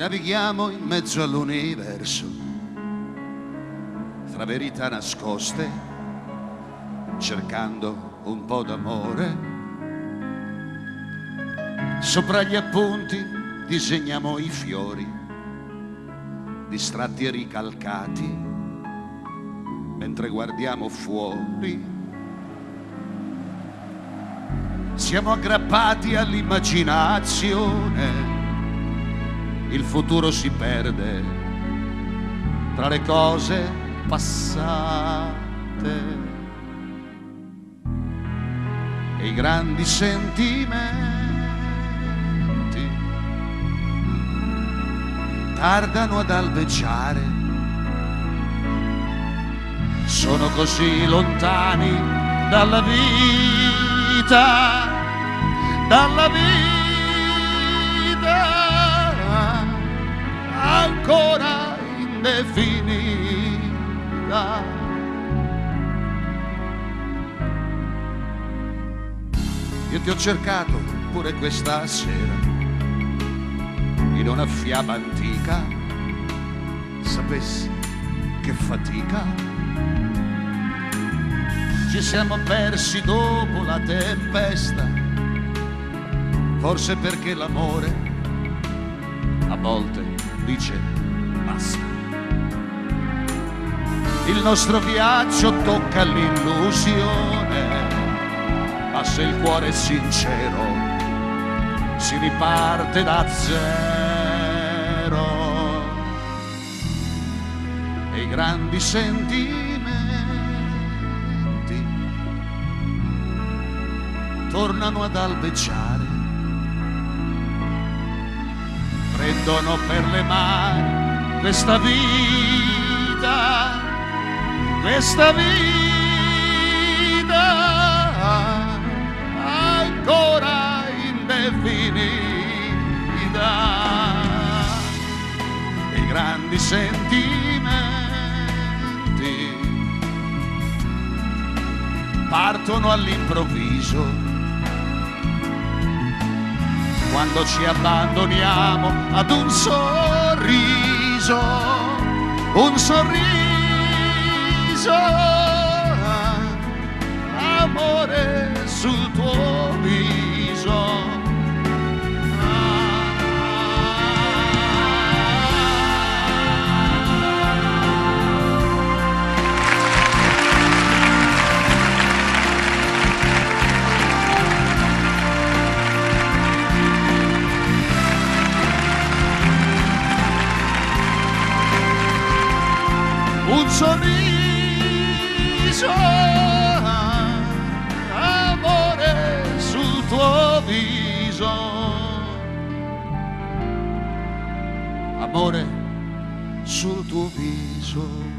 Navighiamo in mezzo all'universo, tra verità nascoste, cercando un po' d'amore. Sopra gli appunti disegniamo i fiori, distratti e ricalcati, mentre guardiamo fuori. Siamo aggrappati all'immaginazione, il futuro si perde tra le cose passate e i grandi sentimenti tardano ad albeggiare, sono così lontani dalla vita, dalla vita ancora indefinita. Io ti ho cercato pure questa sera in una fiaba antica, sapessi che fatica. Ci siamo persi dopo la tempesta, forse perché l'amore a volte dice basta. Il nostro viaggio tocca l'illusione, ma se il cuore è sincero si riparte da zero e i grandi sentimenti tornano ad albeggiare, prendono per le mani questa vita, questa vita ancora indefinita. E i grandi sentimenti partono all'improvviso quando ci abbandoniamo ad un sorriso, un sorriso, amore sul tuo viso. Un sorriso, amore sul tuo viso, amore sul tuo viso.